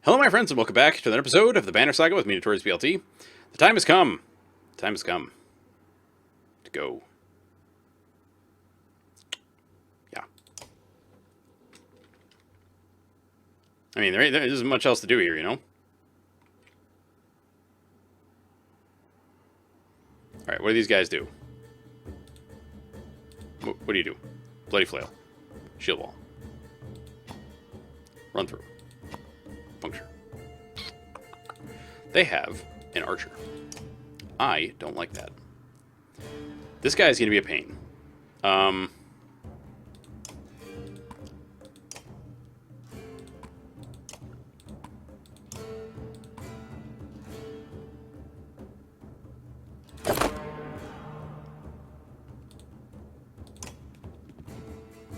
Hello, my friends, and welcome back to another episode of the Banner Saga with me, Notorious BLT. The time has come. The time has come to go. Yeah. I mean, there isn't much else to do here, you know? Alright, what do these guys do? What do you do? Bloody flail. Shield wall. Run through. Puncture. They have an archer. I don't like that. This guy is going to be a pain.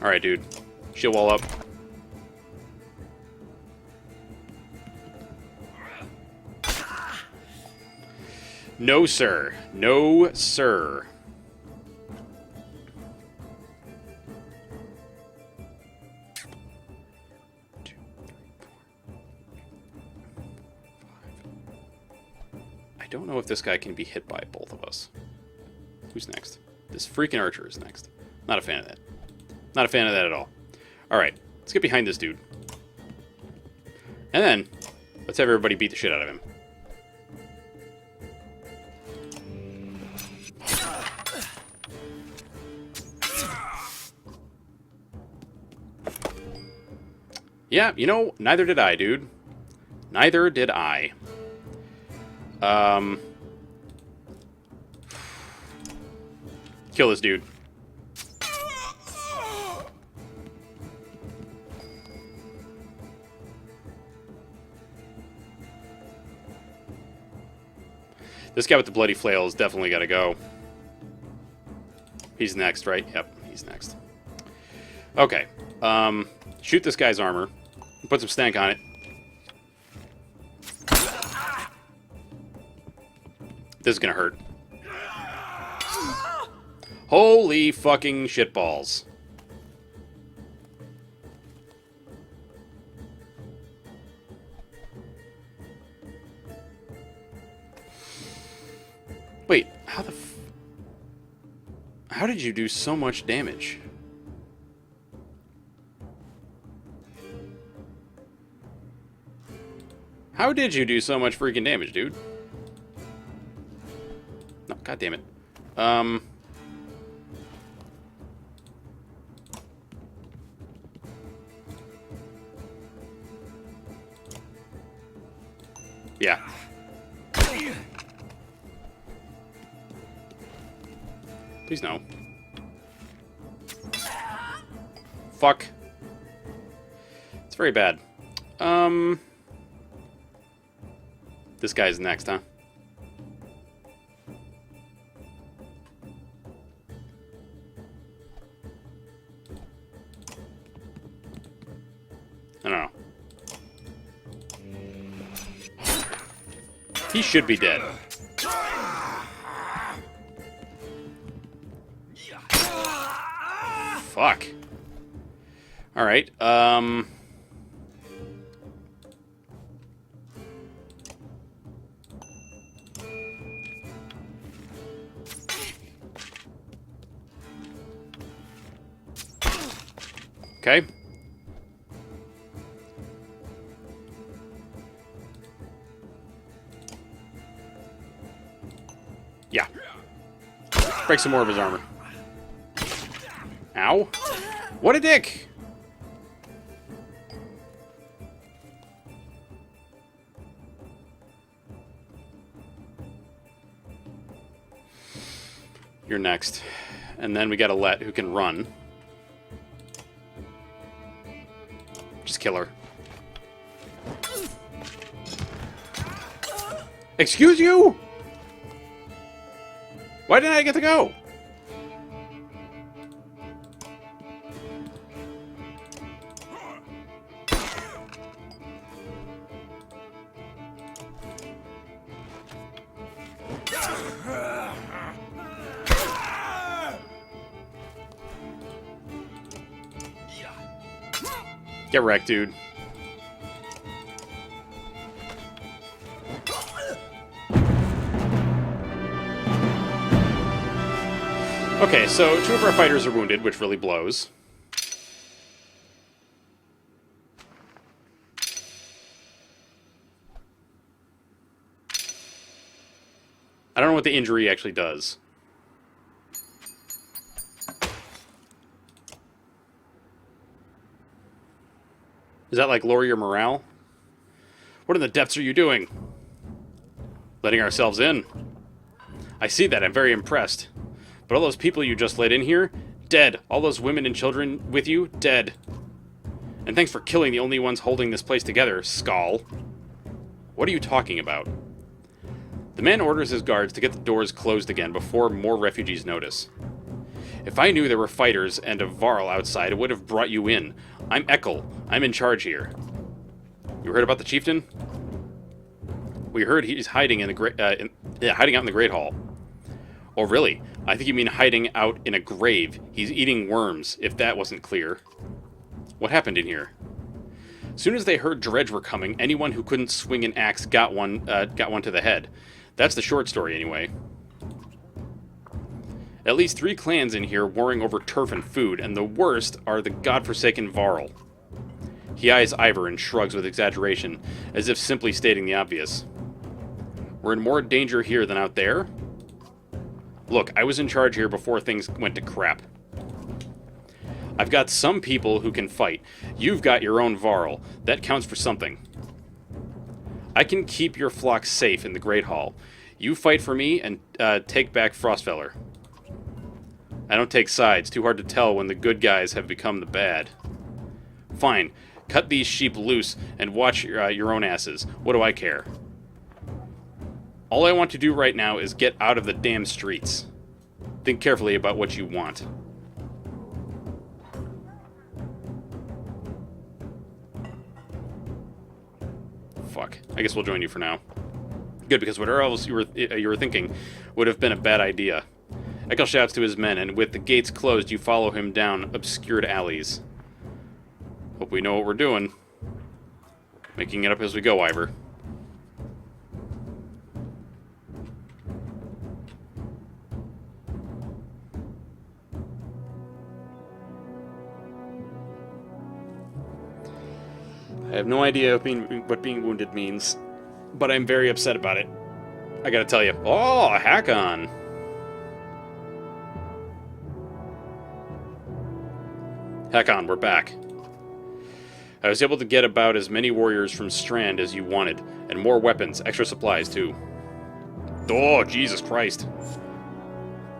Alright, dude. Shield wall up. No, sir. No, sir. Two, three, four, 5. I don't know if this guy can be hit by both of us. Who's next? This freaking archer is next. Not a fan of that. Not a fan of that at all. Alright, let's get behind this dude. And then, let's have everybody beat the shit out of him. Yeah, you know, neither did I, dude. Neither did I. Kill this dude. This guy with the bloody flail has definitely got to go. He's next, right? Yep, he's next. Okay. Shoot this guy's armor. Put some stank on it. This is gonna hurt. Holy fucking shitballs. Wait, how did you do so much damage? How did you do so much freaking damage, dude? No, god damn it. Yeah. Please no. Fuck. It's very bad. This guy's next, huh? I don't know. He should be dead. Fuck. Alright, okay. Yeah. Break some more of his armor. Ow. What a dick! You're next. And then we got a Let who can run. Just kill her. Excuse you? Why didn't I get to go? Get wrecked, dude. Okay, so 2 of our fighters are wounded, which really blows. I don't know what the injury actually does. Does that, like, lower your morale? What in the depths are you doing? Letting ourselves in. I see that. I'm very impressed. But all those people you just let in here, dead. All those women and children with you, dead. And thanks for killing the only ones holding this place together, Skull. What are you talking about? The man orders his guards to get the doors closed again before more refugees notice. If I knew there were fighters and a varl outside, I would have brought you in. I'm Ekkel. I'm in charge here. You heard about the chieftain? We heard he's hiding in the hiding out in the Great Hall. Oh, really? I think you mean hiding out in a grave. He's eating worms, if that wasn't clear. What happened in here? As soon as they heard Dredge were coming, anyone who couldn't swing an axe got one to the head. That's the short story, anyway. At least 3 clans in here warring over turf and food, and the worst are the godforsaken varl. He eyes Ivor and shrugs with exaggeration, as if simply stating the obvious. We're in more danger here than out there? Look, I was in charge here before things went to crap. I've got some people who can fight. You've got your own varl. That counts for something. I can keep your flock safe in the Great Hall. You fight for me and take back Frostfeller. I don't take sides. Too hard to tell when the good guys have become the bad. Fine. Cut these sheep loose and watch your own asses. What do I care? All I want to do right now is get out of the damn streets. Think carefully about what you want. Fuck. I guess we'll join you for now. Good, because whatever else you were thinking would have been a bad idea. Ekkel shouts to his men, and with the gates closed, you follow him down obscured alleys. Hope we know what we're doing. Making it up as we go, Ivor. I have no idea what being wounded means, but I'm very upset about it. I gotta tell you. Oh, Hakon! Hakon, we're back. I was able to get about as many warriors from Strand as you wanted, and more weapons, extra supplies too. Oh, Jesus Christ.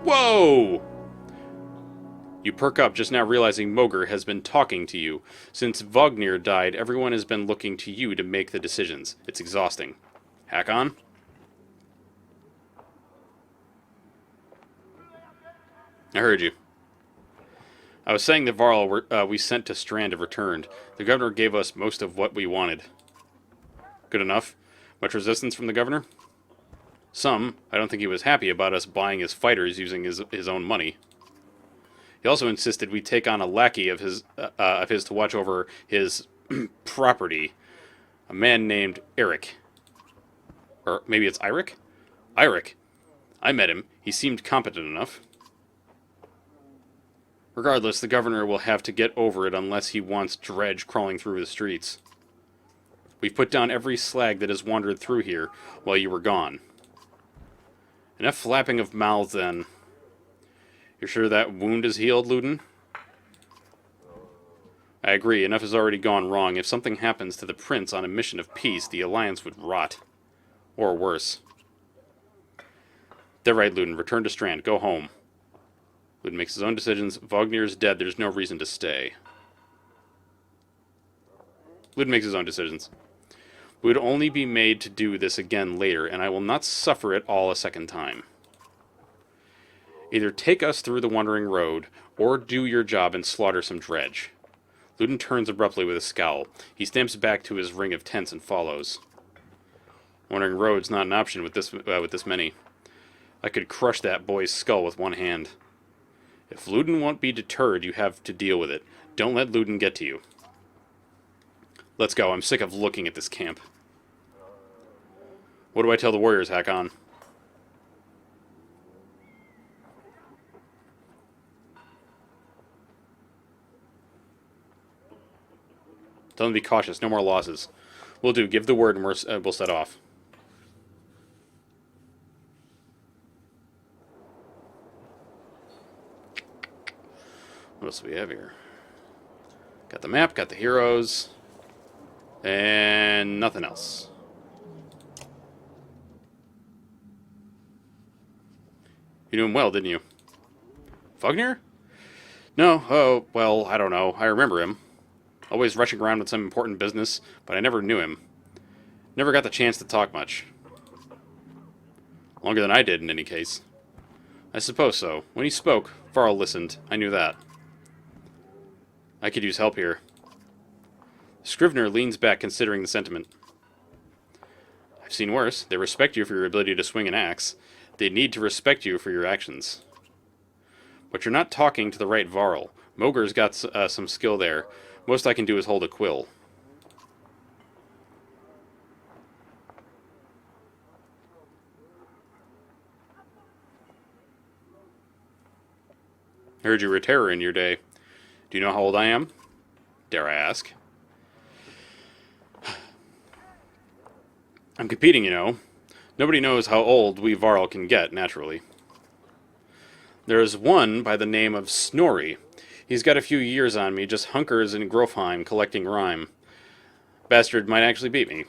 Whoa! You perk up just now realizing Moger has been talking to you. Since Vognir died, everyone has been looking to you to make the decisions. It's exhausting. Hakon? I heard you. I was saying the varl we sent to Strand have returned. The governor gave us most of what we wanted. Good enough? Much resistance from the governor? Some. I don't think he was happy about us buying his fighters using his own money. He also insisted we take on a lackey of his to watch over his property, a man named Eric. Or maybe it's Eirik? Eirik. I met him. He seemed competent enough. Regardless, the governor will have to get over it unless he wants Dredge crawling through the streets. We've put down every slag that has wandered through here while you were gone. Enough flapping of mouths, then. You're sure that wound is healed, Luden? I agree, enough has already gone wrong. If something happens to the prince on a mission of peace, the alliance would rot. Or worse. They're right, Luden. Return to Strand. Go home. Luden makes his own decisions. Vognir's dead. There's no reason to stay. Luden makes his own decisions. We would only be made to do this again later, and I will not suffer it all a second time. Either take us through the Wandering Road, or do your job and slaughter some Dredge. Luden turns abruptly with a scowl. He stamps back to his ring of tents and follows. Wandering Road's not an option with this many. I could crush that boy's skull with one hand. If Luden won't be deterred, you have to deal with it. Don't let Luden get to you. Let's go. I'm sick of looking at this camp. What do I tell the warriors, Hakon? Tell them to be cautious. No more losses. We'll do. Give the word and we'll set off. What else do we have here? Got the map, got the heroes, and nothing else. You knew him well, didn't you? Vugnir? No, oh, well, I don't know. I remember him. Always rushing around with some important business, but I never knew him. Never got the chance to talk much. Longer than I did, in any case. I suppose so. When he spoke, Varl listened. I knew that. I could use help here. Scrivener leans back, considering the sentiment. I've seen worse. They respect you for your ability to swing an axe. They need to respect you for your actions. But you're not talking to the right Varl. Mogur's got some skill there. Most I can do is hold a quill. I heard you were a terror in your day. Do you know how old I am? Dare I ask? I'm competing, you know. Nobody knows how old we Varl can get, naturally. There is one by the name of Snorri. He's got a few years on me, just hunkers in Grofheim collecting rhyme. Bastard might actually beat me.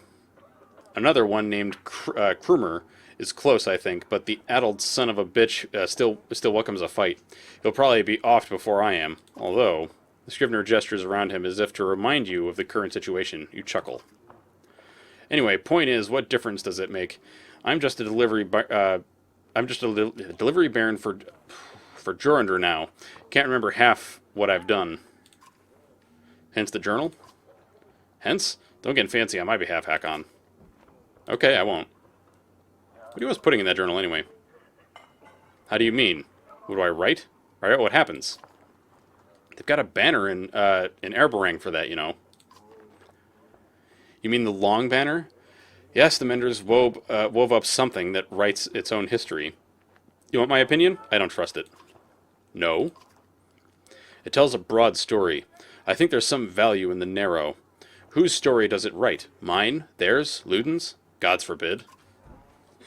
Another one named Krumer is close, I think, but the addled son of a bitch still welcomes a fight. He'll probably be off before I am, although the Scrivener gestures around him as if to remind you of the current situation. You chuckle. Anyway, point is, what difference does it make? I'm just a delivery baron for Jorundr now. Can't remember half what I've done. Hence the journal? Hence? Don't get fancy on my behalf, Hakon. Okay, I won't. What was putting in that journal anyway? How do you mean? What do I write? I write what happens. They've got a banner in Erberang for that, you know. You mean the long banner? Yes, the Menders wove up something that writes its own history. You want my opinion? I don't trust it. No. It tells a broad story. I think there's some value in the narrow. Whose story does it write? Mine? Theirs? Ludin's? Gods forbid.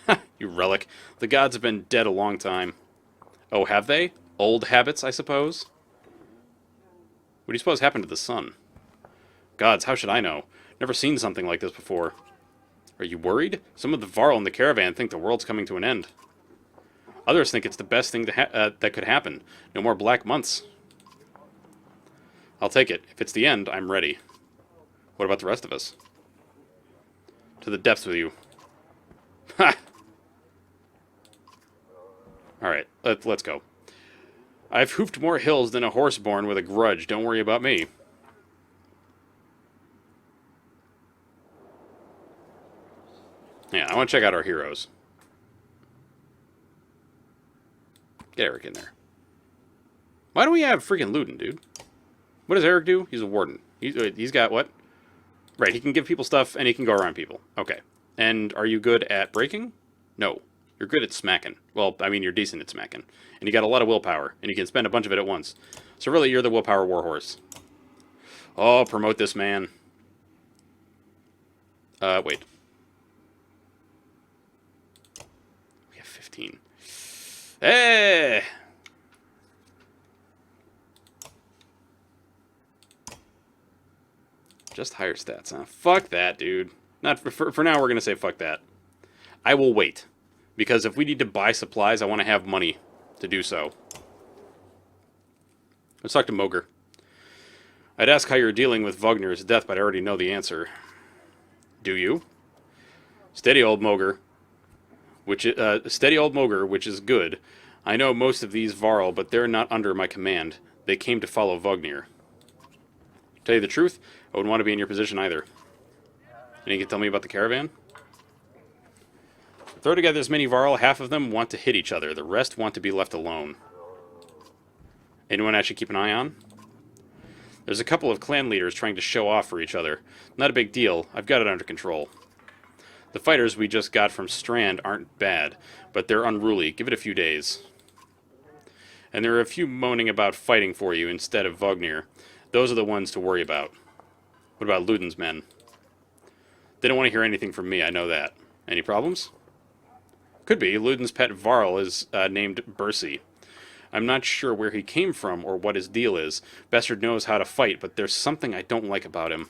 Ha! You relic. The gods have been dead a long time. Oh, have they? Old habits, I suppose? What do you suppose happened to the sun? Gods, how should I know? Never seen something like this before. Are you worried? Some of the varl in the caravan think the world's coming to an end. Others think it's the best thing that could happen. No more black months. I'll take it. If it's the end, I'm ready. What about the rest of us? To the depths with you. Ha! Alright, let's go. I've hoofed more hills than a horse born with a grudge. Don't worry about me. Yeah, I want to check out our heroes. Get Eric in there. Why do we have freaking Ludin, dude? What does Eric do? He's a warden. He's got what? Right, he can give people stuff and he can go around people. Okay. And are you good at breaking? No. You're good at smacking. Well, I mean, you're decent at smacking. And you got a lot of willpower, and you can spend a bunch of it at once. So really, you're the willpower warhorse. Oh, promote this man. Wait. We have 15. Hey! Just higher stats, huh? Fuck that, dude. Not for now, we're going to say fuck that. I will wait. Because if we need to buy supplies, I want to have money to do so. Let's talk to Mogur. I'd ask how you're dealing with Vugnir's death, but I already know the answer. Do you? Steady old Mogur, which is good. I know most of these varl, but they're not under my command. They came to follow Vugnir. Tell you the truth, I wouldn't want to be in your position either. And you can tell me about the caravan? Throw together as many varl, half of them want to hit each other. The rest want to be left alone. Anyone I should keep an eye on? There's a couple of clan leaders trying to show off for each other. Not a big deal. I've got it under control. The fighters we just got from Strand aren't bad, but they're unruly. Give it a few days. And there are a few moaning about fighting for you instead of Vugnir. Those are the ones to worry about. What about Ludin's men? They don't want to hear anything from me, I know that. Any problems? Could be. Ludin's pet varl is named Bercy. I'm not sure where he came from or what his deal is. Bastard knows how to fight, but there's something I don't like about him.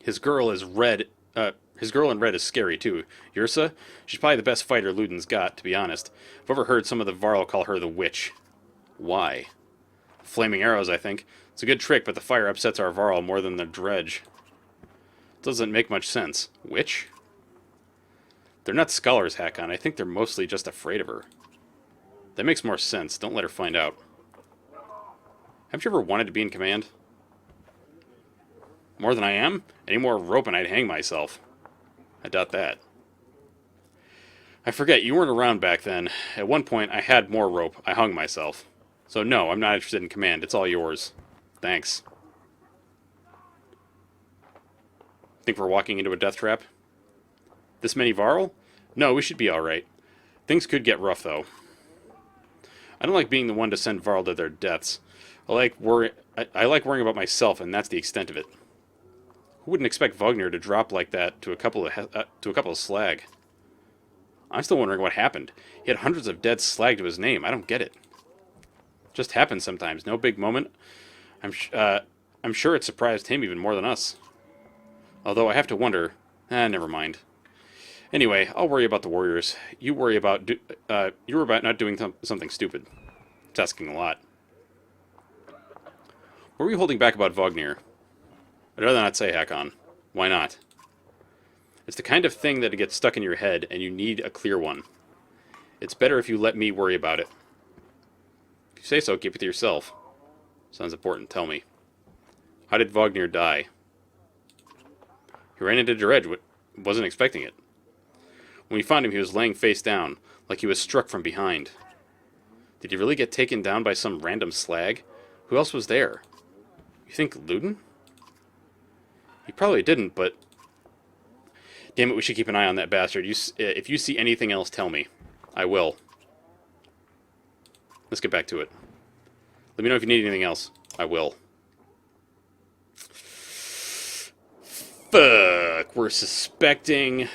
His girl in red is scary too. Yrsa? She's probably the best fighter Ludin's got, to be honest. I've overheard some of the varl call her the witch. Why? Flaming arrows, I think. It's a good trick, but the fire upsets our varl more than the dredge. Doesn't make much sense. Witch? They're not scholars, Hakon. I think they're mostly just afraid of her. That makes more sense. Don't let her find out. Haven't you ever wanted to be in command? More than I am? Any more rope and I'd hang myself. I doubt that. I forget, you weren't around back then. At one point, I had more rope. I hung myself. So no, I'm not interested in command. It's all yours. Thanks. Think we're walking into a death trap? This many varl? No, we should be alright. Things could get rough, though. I don't like being the one to send varl to their deaths. I like worrying about myself, and that's the extent of it. Who wouldn't expect Vognir to drop like that to a couple of slag? I'm still wondering what happened. He had hundreds of dead slag to his name. I don't get it. Just happens sometimes. No big moment. I'm sure it surprised him even more than us. Although I have to wonder. Never mind. Anyway, I'll worry about the warriors. You worry about not doing something stupid. It's asking a lot. What were you holding back about Vognir? I'd rather not say, Hakon. Why not? It's the kind of thing that gets stuck in your head, and you need a clear one. It's better if you let me worry about it. If you say so, keep it to yourself. Sounds important, tell me. How did Vognir die? He ran into dredge, wasn't expecting it. When we found him, he was laying face down, like he was struck from behind. Did he really get taken down by some random slag? Who else was there? You think Ludin? He probably didn't, but... Damn it, we should keep an eye on that bastard. If you see anything else, tell me. I will. Let's get back to it. Let me know if you need anything else. I will. Fuck! We're suspecting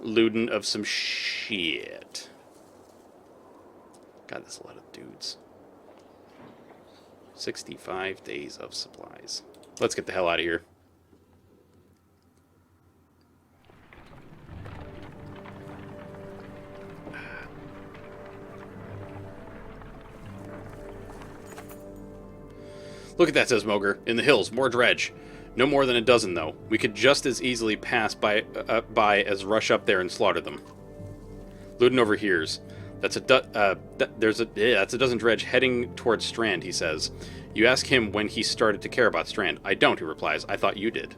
Ludin of some shit. God, that's a lot of dudes. 65 days of supplies. Let's get the hell out of here. Look at that, says Moger. In the hills, more dredge. No more than a dozen, though. We could just as easily pass by as rush up there and slaughter them. Ludin overhears. That's a dozen dredge heading towards Strand, he says. You ask him when he started to care about Strand. I don't, he replies. I thought you did.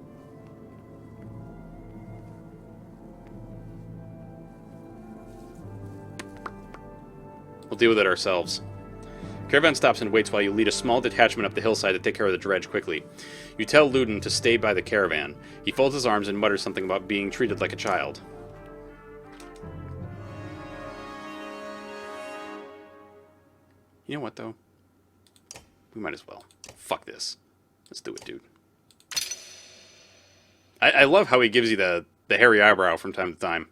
We'll deal with it ourselves. Caravan stops and waits while you lead a small detachment up the hillside to take care of the dredge quickly. You tell Ludin to stay by the caravan. He folds his arms and mutters something about being treated like a child. You know what, though? We might as well. Fuck this. Let's do it, dude. I love how he gives you the hairy eyebrow from time to time.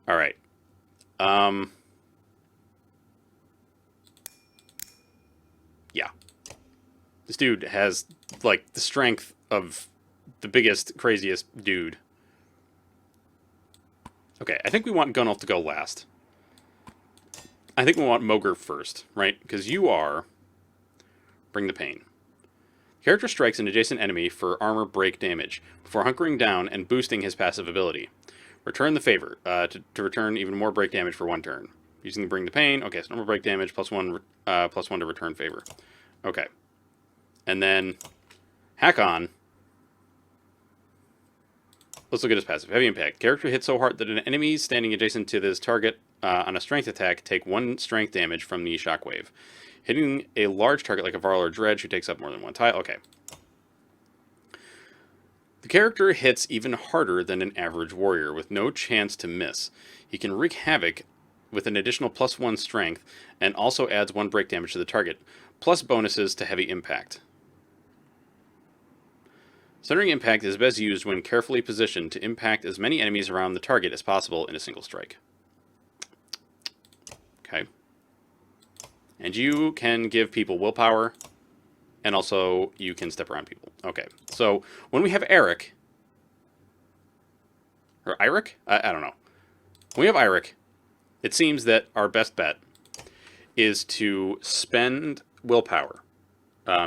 Alright. Yeah. This dude has, like, the strength of the biggest, craziest dude. Okay, I think we want Gunnulf to go last. I think we want Moger first, right? Because you are... Bring the pain. Character strikes an adjacent enemy for armor break damage, before hunkering down and boosting his passive ability. Return the favor, to return even more break damage for one turn. Using the Bring the Pain, okay, so normal break damage, plus one to return favor. Okay. And then, Hakon. Let's look at his passive. Heavy Impact. Character hits so hard that an enemy standing adjacent to this target on a strength attack take 1 strength damage from the shockwave. Hitting a large target like a varl or dredge who takes up more than 1 tile. Okay. The character hits even harder than an average warrior, with no chance to miss. He can wreak havoc with an additional +1 strength, and also adds 1 break damage to the target, plus bonuses to heavy impact. Centering impact is best used when carefully positioned to impact as many enemies around the target as possible in a single strike. Okay. And you can give people willpower, and also you can step around people. Okay. So when we have Eric, or Eric? I don't know. When we have Eric, it seems that our best bet is to spend willpower.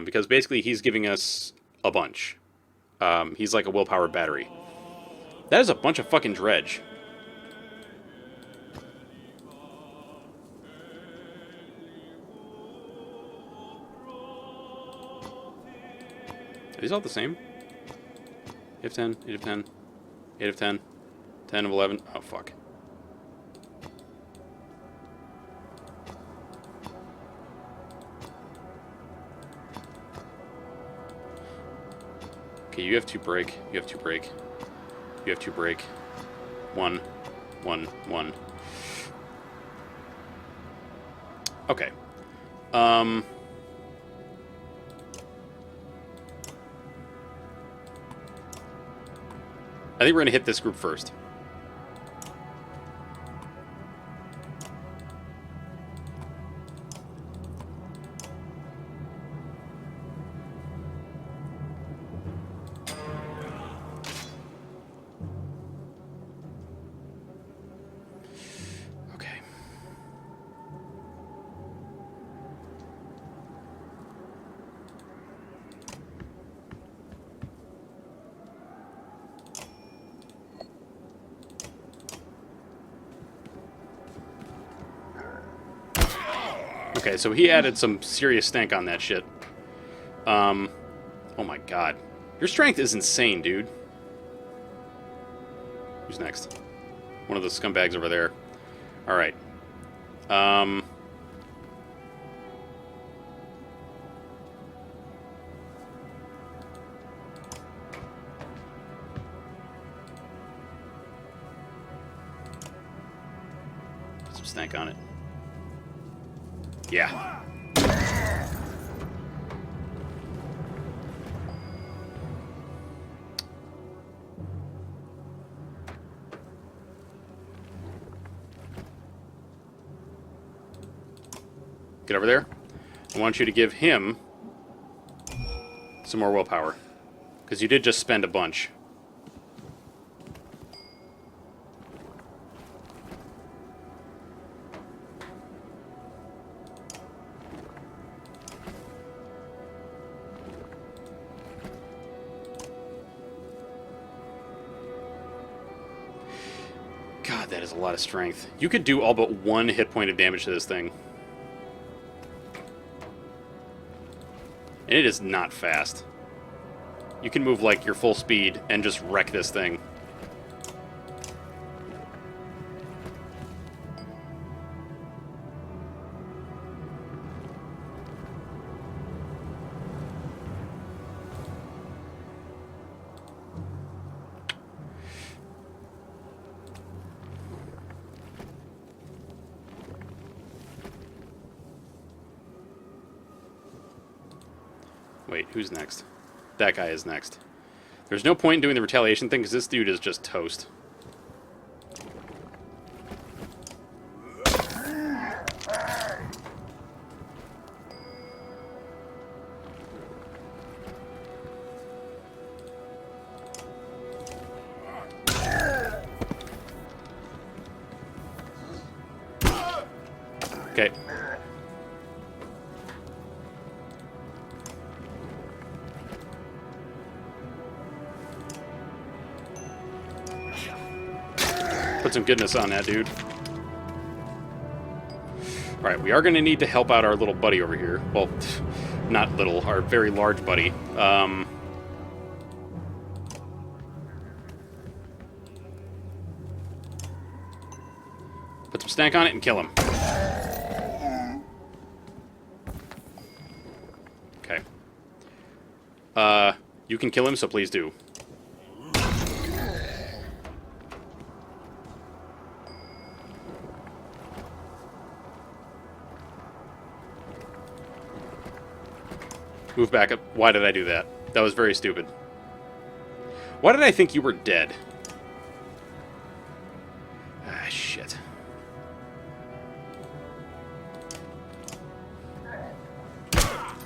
Because basically he's giving us a bunch. He's like a willpower battery. That is a bunch of fucking dredge. Are these all the same? 8 of 10, 8 of 10, 8 of 10, 10 of 11. Oh, fuck. Okay, you have 2 break. You have 2 break. You have 2 break. 1, 1, 1. Okay. I think we're gonna hit this group first. Okay, so he added some serious stank on that shit. Oh my god. Your strength is insane, dude. Who's next? One of the scumbags over there. Alright. Put some stank on it. Yeah. Get over there. I want you to give him some more willpower. Because you did just spend a bunch. God, that is a lot of strength. You could do all but 1 hit point of damage to this thing. And it is not fast. You can move like your full speed and just wreck this thing. Wait, who's next? That guy is next. There's no point in doing the retaliation thing because this dude is just toast. Okay. Put some goodness on that, dude. Alright, we are going to need to help out our little buddy over here. Well, not little, our very large buddy. Put some stank on it and kill him. Okay. You can kill him, so please do. Move back up. Why did I do that? That was very stupid. Why did I think you were dead? Ah, shit.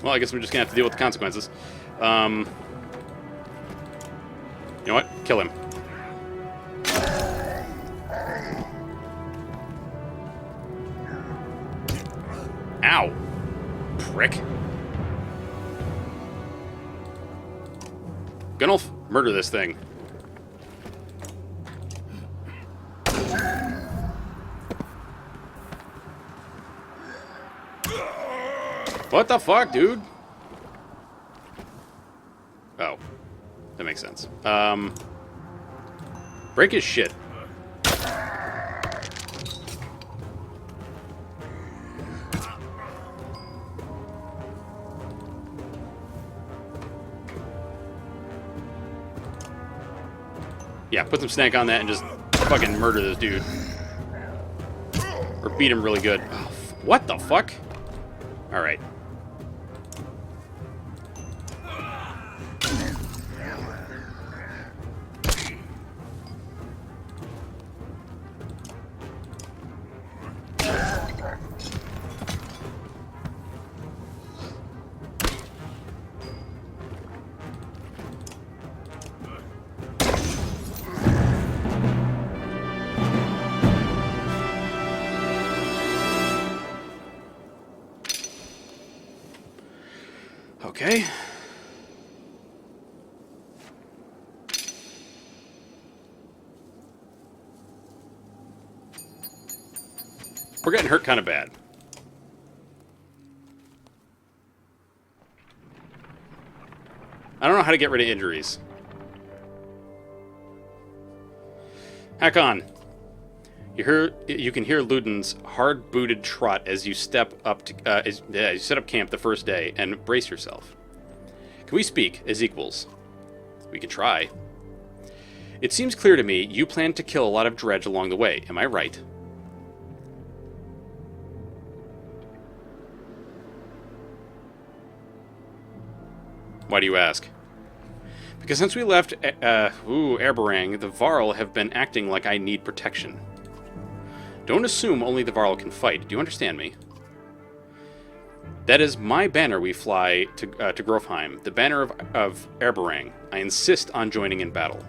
Well, I guess we're just gonna have to deal with the consequences. You know what? Kill him. Ow! Prick. Gunnulf, murder this thing. What the fuck, dude? Oh. That makes sense. Break his shit. Yeah, put some snake on that and just fucking murder this dude. Or beat him really good. Oh, what the fuck? Alright. Okay. We're getting hurt kind of bad. I don't know how to get rid of injuries. Hack on. You can hear Luden's hard-booted trot as you step up to you set up camp the first day, and brace yourself. Can we speak as equals? We can try. It seems clear to me you plan to kill a lot of dredge along the way. Am I right? Why do you ask? Because since we left Erberang, the varl have been acting like I need protection. Don't assume only the varl can fight. Do you understand me? That is my banner we fly to Grofheim, the banner of Erberang. I insist on joining in battle.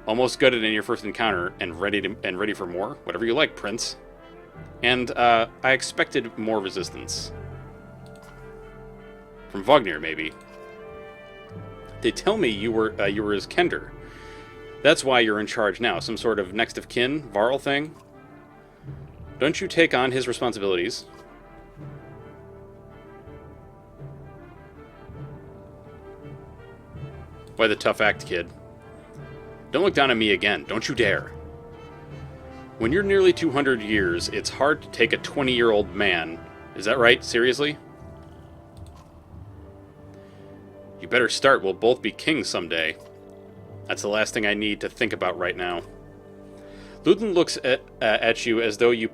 Almost gutted in your first encounter and ready for more? Whatever you like, Prince. And I expected more resistance. From Vognir, maybe. They tell me you were his Kender. That's why you're in charge now. Some sort of next of kin, varl thing? Don't you take on his responsibilities? Why the tough act, kid? Don't look down at me again. Don't you dare. When you're nearly 200 years, it's hard to take a 20-year-old man. Is that right? Seriously? You better start. We'll both be kings someday. That's the last thing I need to think about right now. Luden looks at you as though you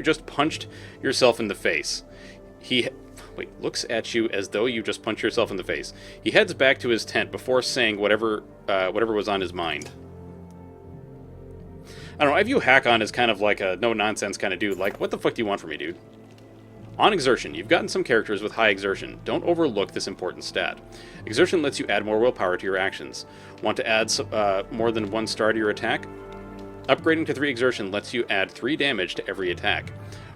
just punched yourself in the face. Looks at you as though you just punched yourself in the face. He heads back to his tent before saying whatever was on his mind. I don't know, I view Hakon as kind of like a no-nonsense kind of dude. Like, what the fuck do you want from me, dude? On exertion, you've gotten some characters with high exertion. Don't overlook this important stat. Exertion lets you add more willpower to your actions. Want to add more than 1 star to your attack? Upgrading to 3 exertion lets you add 3 damage to every attack.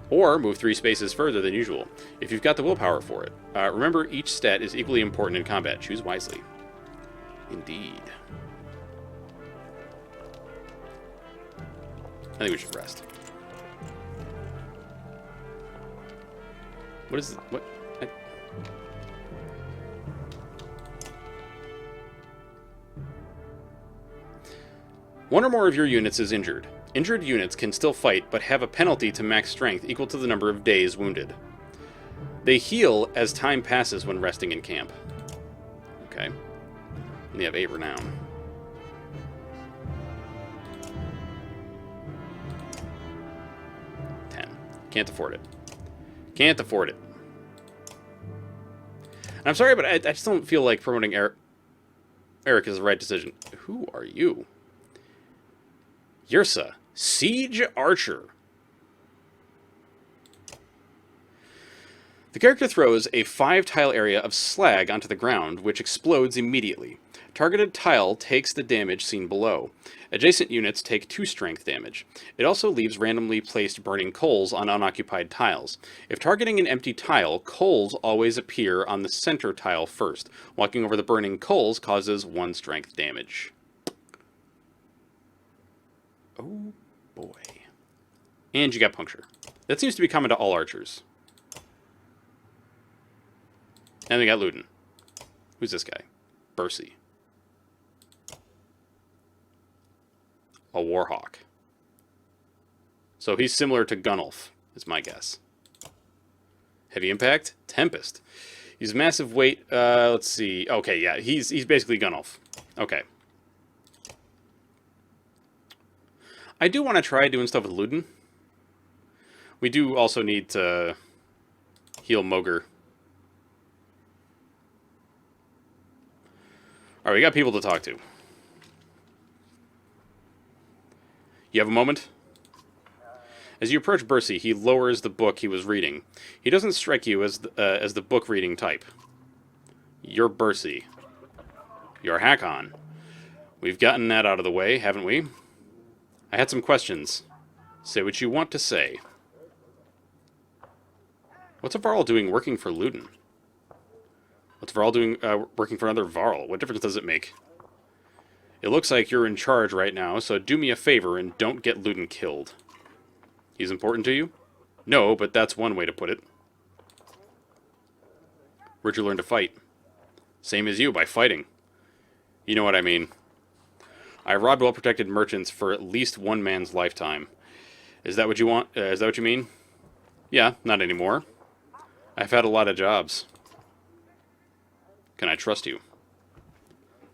Or move 3 spaces further than usual, if you've got the willpower for it. Remember, each stat is equally important in combat. Choose wisely. Indeed. I think we should rest. What is it? What? One or more of your units is injured. Injured units can still fight, but have a penalty to max strength equal to the number of days wounded. They heal as time passes when resting in camp. Okay. We have 8 renown. Can't afford it. Can't afford it. And I'm sorry, but I just don't feel like promoting air. Eric is the right decision. Who are you? Yrsa, Siege Archer. The character throws a 5-tile area of slag onto the ground, which explodes immediately. Targeted tile takes the damage seen below. Adjacent units take 2 strength damage. It also leaves randomly placed burning coals on unoccupied tiles. If targeting an empty tile, coals always appear on the center tile first. Walking over the burning coals causes 1 strength damage. Oh boy. And you got puncture. That seems to be common to all archers. And we got Luden. Who's this guy? Bercy. A Warhawk. So he's similar to Gunnulf, is my guess. Heavy impact? Tempest. He's massive weight. Let's see. Okay, yeah, he's basically Gunnulf. Okay. I do want to try doing stuff with Luden. We do also need to heal Mogr. Alright, we got people to talk to. You have a moment? As you approach Bercy, he lowers the book he was reading. He doesn't strike you as the book reading type. You're Bercy. You're Hakon. We've gotten that out of the way, haven't we? I had some questions. Say what you want to say. What's a varl doing working for Luden? What's varl doing working for another varl? What difference does it make? It looks like you're in charge right now, so do me a favor and don't get Luden killed. He's important to you? No, but that's one way to put it. Where'd you learn to fight? Same as you, by fighting. You know what I mean. I robbed well-protected merchants for at least one man's lifetime. Is that what you want? Is that what you mean? Yeah, not anymore. I've had a lot of jobs. Can I trust you?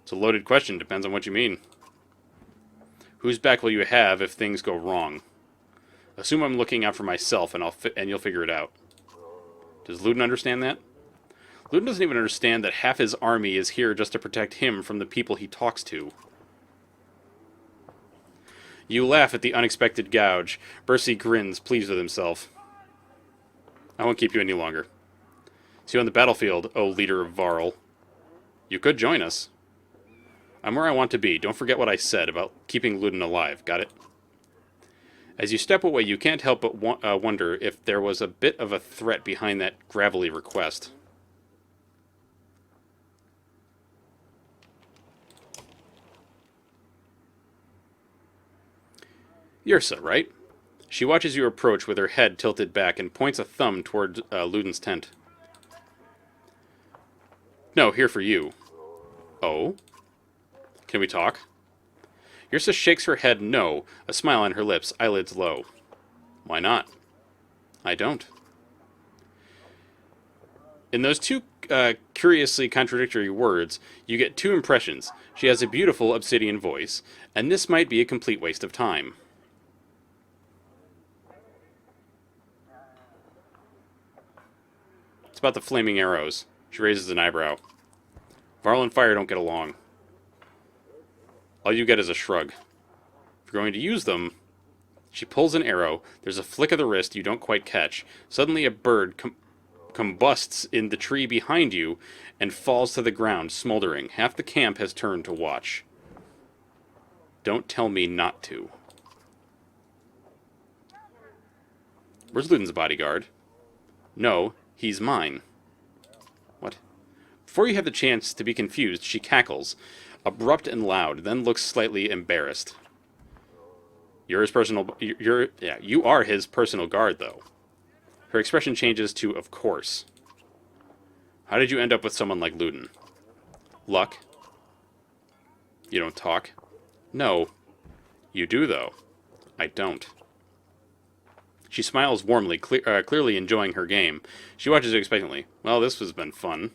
It's a loaded question, depends on what you mean. Whose back will you have if things go wrong? Assume I'm looking out for myself, and you'll figure it out. Does Luden understand that? Luden doesn't even understand that half his army is here just to protect him from the people he talks to. You laugh at the unexpected gouge. Bercy grins, pleased with himself. I won't keep you any longer. See you on the battlefield, O leader of Varl. You could join us. I'm where I want to be. Don't forget what I said about keeping Luden alive. Got it? As you step away, you can't help but wonder if there was a bit of a threat behind that gravelly request. Yrsa, right? She watches you approach with her head tilted back and points a thumb toward Luden's tent. No, here for you. Oh? Can we talk? Yrsa shakes her head no, a smile on her lips, eyelids low. Why not? I don't. In those two curiously contradictory words, you get 2 impressions. She has a beautiful obsidian voice, and this might be a complete waste of time. It's about the flaming arrows. She raises an eyebrow. Varl and fire don't get along. All you get is a shrug. If you're going to use them... She pulls an arrow. There's a flick of the wrist you don't quite catch. Suddenly a bird combusts in the tree behind you and falls to the ground, smoldering. Half the camp has turned to watch. Don't tell me not to. Where's Luden's bodyguard? No, he's mine. What? Before you have the chance to be confused, she cackles. Abrupt and loud, then looks slightly embarrassed. You are his personal guard, though. Her expression changes to, of course. How did you end up with someone like Luden? Luck? You don't talk? No. You do, though. I don't. She smiles warmly, clearly enjoying her game. She watches you expectantly. Well, this has been fun.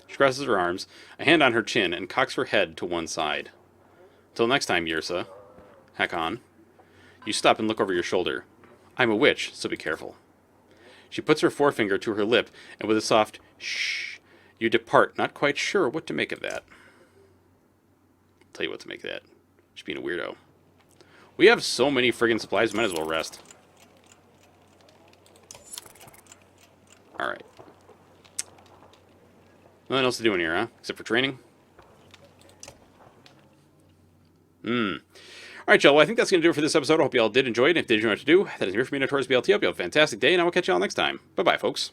She crosses her arms, a hand on her chin, and cocks her head to one side. Till next time, Yrsa. Hakon. You stop and look over your shoulder. I'm a witch, so be careful. She puts her forefinger to her lip, and with a soft shh, you depart, not quite sure what to make of that. Tell you what to make that. Just being a weirdo. We have so many friggin' supplies, might as well rest. Alright. Nothing else to do in here, huh? Except for training? Alright, y'all. Well, I think that's going to do it for this episode. I hope you all did enjoy it. If you did, you know what to do. That is it for me, Notorious BLT. Hope you have a fantastic day, and I will catch you all next time. Bye-bye, folks.